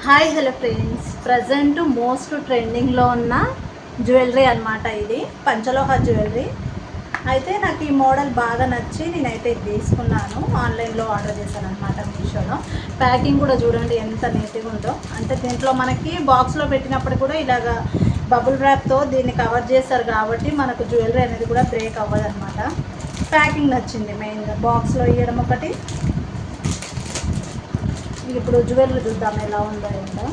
Hi hello friends, present most ట్రెండింగ్లో ఉన్న jewellery అనమాట. ఇది పంచలోహ జ్యువెలరీ. అయితే నాకు ఈ మోడల్ బాగా నచ్చి నేనైతే ఇది తీసుకున్నాను. ఆన్లైన్లో ఆర్డర్ చేశాను అనమాట, మీషోలో. ప్యాకింగ్ కూడా చూడండి ఎంత నీట్గా ఉందో. అంటే దీంట్లో మనకి బాక్స్లో పెట్టినప్పుడు కూడా ఇలాగా బబుల్ ర్యాప్తో దీన్ని కవర్ చేస్తారు కాబట్టి మనకు జ్యువెలరీ అనేది కూడా బ్రేక్ అవ్వదు అనమాట. ప్యాకింగ్ నచ్చింది మెయిన్గా, బాక్స్లో ఇవ్వడం ఒకటి. ఇప్పుడు జ్యువెలరీ చూద్దాం ఎలా ఉందో ఏంటో.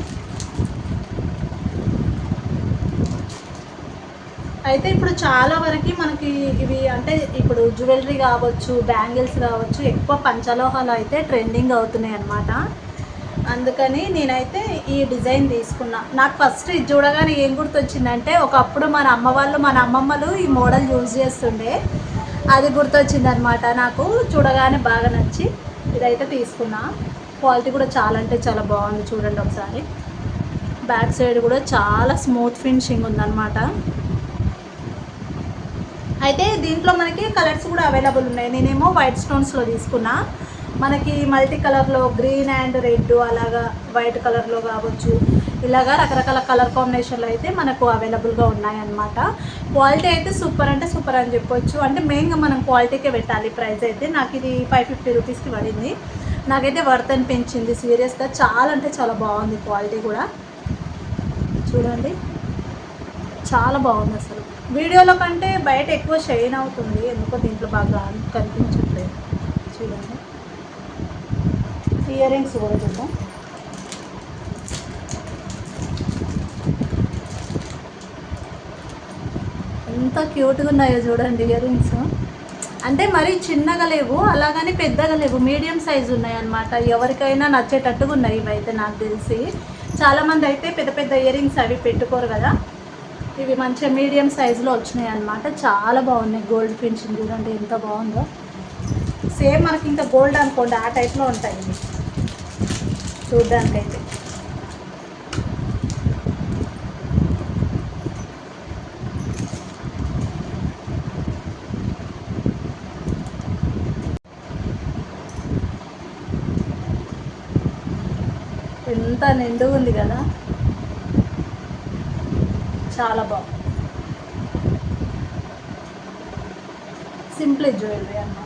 అయితే ఇప్పుడు చాలా వరకు మనకి ఇవి అంటే ఇప్పుడు జ్యువెలరీ కావచ్చు, బ్యాంగిల్స్ కావచ్చు, ఎక్కువ పంచలోహాలు అయితే ట్రెండింగ్ అవుతున్నాయి అన్నమాట. అందుకని నేనైతే ఈ డిజైన్ తీసుకున్నా. నాకు ఫస్ట్ ఇది చూడగానే ఏం గుర్తొచ్చిందంటే, ఒకప్పుడు మన అమ్మమ్మలు ఈ మోడల్ యూజ్ చేస్తుండే. అది గుర్తొచ్చింది అనమాట. నాకు చూడగానే బాగా నచ్చి ఇదైతే తీసుకున్నా. క్వాలిటీ కూడా చాలా అంటే చాలా బాగుంది, చూడండి ఒకసారి. బ్యాక్ సైడ్ కూడా చాలా స్మూత్ ఫినిషింగ్ ఉందన్నమాట. అయితే దీంట్లో మనకి కలర్స్ కూడా అవైలబుల్ ఉన్నాయి. నేనేమో వైట్ స్టోన్స్లో తీసుకున్నా. మనకి మల్టీ కలర్లో గ్రీన్ అండ్ రెడ్, అలాగా వైట్ కలర్లో కావచ్చు, ఇలాగా రకరకాల కలర్ కాంబినేషన్లో అయితే మనకు అవైలబుల్గా ఉన్నాయన్నమాట. క్వాలిటీ అయితే సూపర్ అంటే సూపర్ అని చెప్పొచ్చు. అంటే మెయిన్గా మనం క్వాలిటీకే పెట్టాలి ప్రైస్ అయితే. నాకు ఇది 550 రూపీస్కి పడింది. నాకైతే వర్త్ అనిపించింది సీరియస్గా. చాలా అంటే చాలా బాగుంది క్వాలిటీ కూడా. చూడండి చాలా బాగుంది అసలు. వీడియోలో కంటే బయట ఎక్కువ షైన్ అవుతుంది, ఎందుకో దీంట్లో బాగా కనిపించట్లేదు. చూడండి ఇయర్ రింగ్స్ కూడా చూద్దాం. ఎంత క్యూట్గా ఉన్నాయో చూడండి ఇయర్ రింగ్స్. అంటే మరీ చిన్నగా లేవు, అలాగని పెద్దగా లేవు, మీడియం సైజు ఉన్నాయి అన్నమాట. ఎవరికైనా నచ్చేటట్టుగా ఉన్నాయి ఇవైతే నాకు తెలిసి. చాలామంది అయితే పెద్ద పెద్ద ఇయర్ రింగ్స్ అవి పెట్టుకోరు కదా, ఇవి మంచిగా మీడియం సైజులో వచ్చినాయి అన్నమాట. చాలా బాగున్నాయి. గోల్డ్ ఫినిషింగ్ చూడండి ఎంత బాగుందో. సేమ్ మనకి ఇంకా గోల్డ్ అనుకోండి, ఆ టైప్లో ఉంటాయి ఇవి చూడ్డానికైతే. ఎంత నిండుగా ఉంది కదా, చాలా బాగుంది. సింపుల్ జ్యువెలరీ అన్నమాట.